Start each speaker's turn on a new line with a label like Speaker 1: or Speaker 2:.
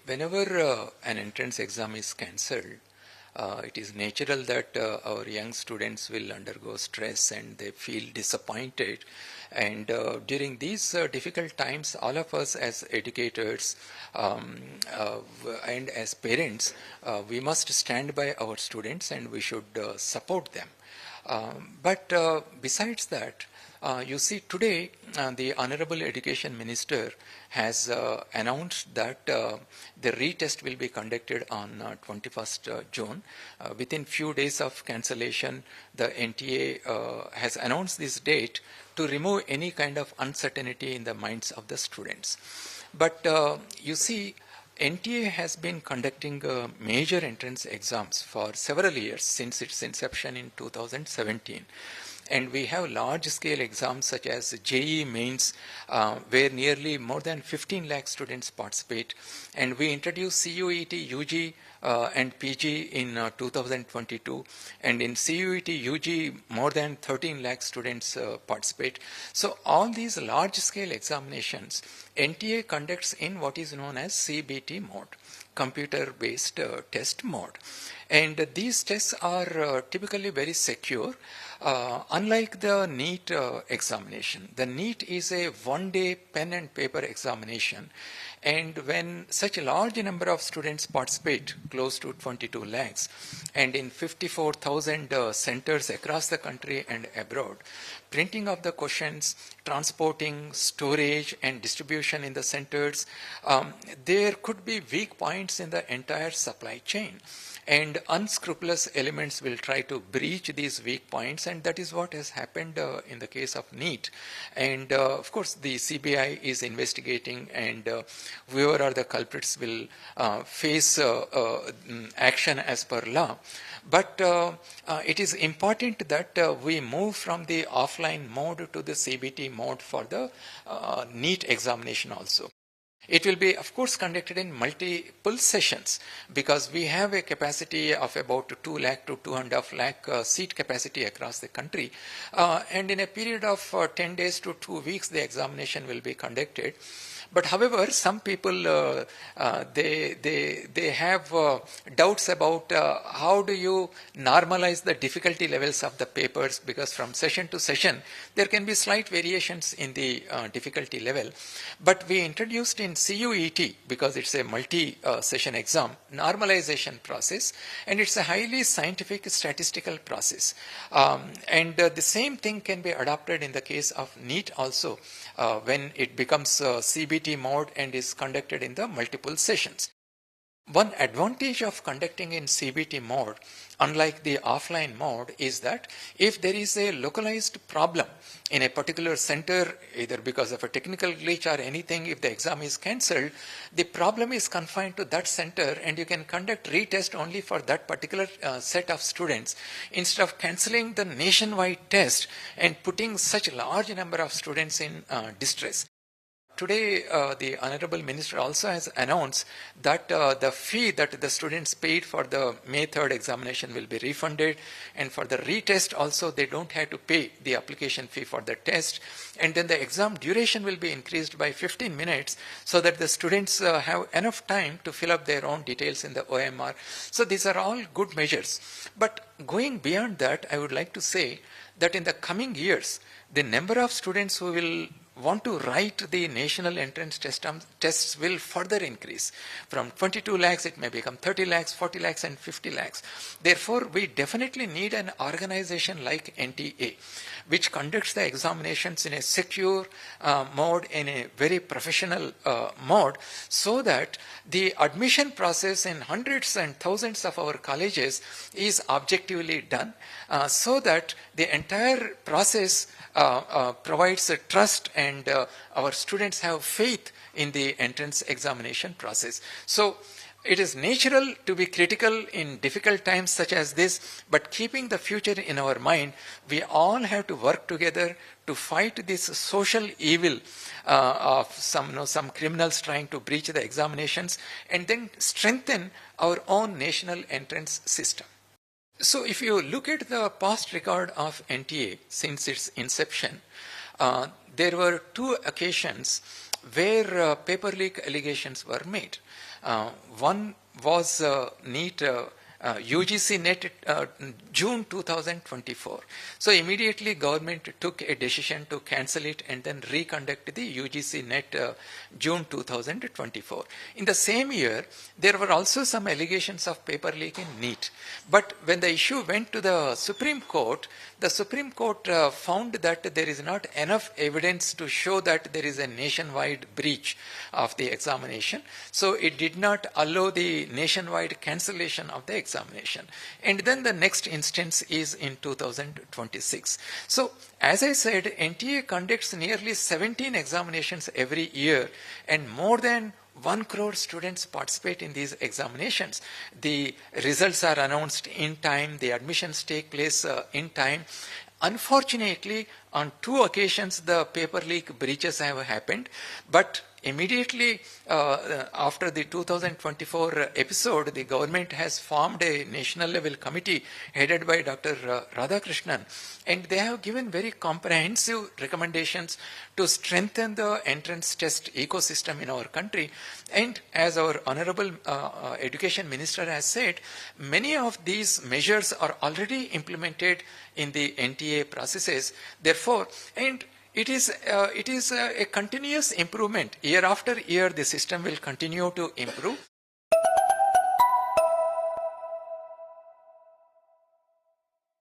Speaker 1: Whenever an entrance exam is cancelled, it is natural that our young students will undergo stress and they feel disappointed. And during these difficult times, all of us as educators and as parents, we must stand by our students and we should support them. But besides that, you see, today the Honorable Education Minister has announced that the retest will be conducted on 21st June. Within few days of cancellation, the NTA has announced this date to remove any kind of uncertainty in the minds of the students. But you see, NTA has been conducting major entrance exams for several years since its inception in 2017. And we have large-scale exams such as JEE Mains, where nearly more than 15 lakh students participate. And we introduced CUET UG and PG in 2022. And in CUET UG, more than 13 lakh students participate. So all these large-scale examinations, NTA conducts in what is known as CBT mode, computer-based test mode. And these tests are typically very secure. Unlike the NEET examination, the NEET is a one-day pen and paper examination, and when such a large number of students participate, close to 22 lakhs, and in 54,000 centers across the country and abroad, printing of the questions, transporting, storage, and distribution in the centers, there could be weak points in the entire supply chain. And unscrupulous elements will try to breach these weak points, and that is what has happened in the case of NEET. And of course, the CBI is investigating, and whoever are the culprits will face action as per law. But it is important that we move from the offline mode to the CBT mode for the NEET examination also. It will be, of course, conducted in multiple sessions because we have a capacity of about 2 lakh to 2.5 lakh seat capacity across the country. And in a period of 10 days to 2 weeks, the examination will be conducted. But however, some people, they have doubts about how do you normalize the difficulty levels of the papers, because from session to session, there can be slight variations in the difficulty level. But we introduced in CUET, because it's a multi-session exam, normalization process, and it's a highly scientific statistical process. And the same thing can be adopted in the case of NEET also, when it becomes CBT mode and is conducted in the multiple sessions. One advantage of conducting in CBT mode, unlike the offline mode, is that if there is a localized problem in a particular center, either because of a technical glitch or anything, if the exam is cancelled, the problem is confined to that center and you can conduct retest only for that particular set of students, instead of cancelling the nationwide test and putting such a large number of students in distress. Today, the Honorable Minister also has announced that the fee that the students paid for the May 3rd examination will be refunded, and for the retest also they don't have to pay the application fee for the test, and then the exam duration will be increased by 15 minutes so that the students have enough time to fill up their own details in the OMR. So these are all good measures. But going beyond that, I would like to say that in the coming years, the number of students who will want to write the national entrance tests will further increase. From 22 lakhs, it may become 30 lakhs, 40 lakhs, and 50 lakhs. Therefore, we definitely need an organization like NTA, which conducts the examinations in a secure mode, in a very professional mode, so that the admission process in hundreds and thousands of our colleges is objectively done, so that the entire process provides a trust and our students have faith in the entrance examination process. So it is natural to be critical in difficult times such as this, but keeping the future in our mind, we all have to work together to fight this social evil of some criminals trying to breach the examinations, and then strengthen our own national entrance system. So if you look at the past record of NTA since its inception, there were 2 occasions where paper leak allegations were made. One was NEET UGC NET June 2024. So immediately government took a decision to cancel it and then reconduct the UGC NET June 2024. In the same year, there were also some allegations of paper leak in NEET. But when the issue went to the Supreme Court found that there is not enough evidence to show that there is a nationwide breach of the examination. So it did not allow the nationwide cancellation of the examination. And then the next instance is in 2026. So as I said, NTA conducts nearly 17 examinations every year, and more than 1 crore students participate in these examinations. The results are announced in time, the admissions take place in time. Unfortunately, on 2 occasions the paper leak breaches have happened, but immediately after the 2024 episode, the government has formed a national level committee headed by Dr. Radhakrishnan, and they have given very comprehensive recommendations to strengthen the entrance test ecosystem in our country. And as our Honorable Education Minister has said, many of these measures are already implemented in the NTA processes. Therefore, and it is a continuous improvement. Year after year, the system will continue to improve.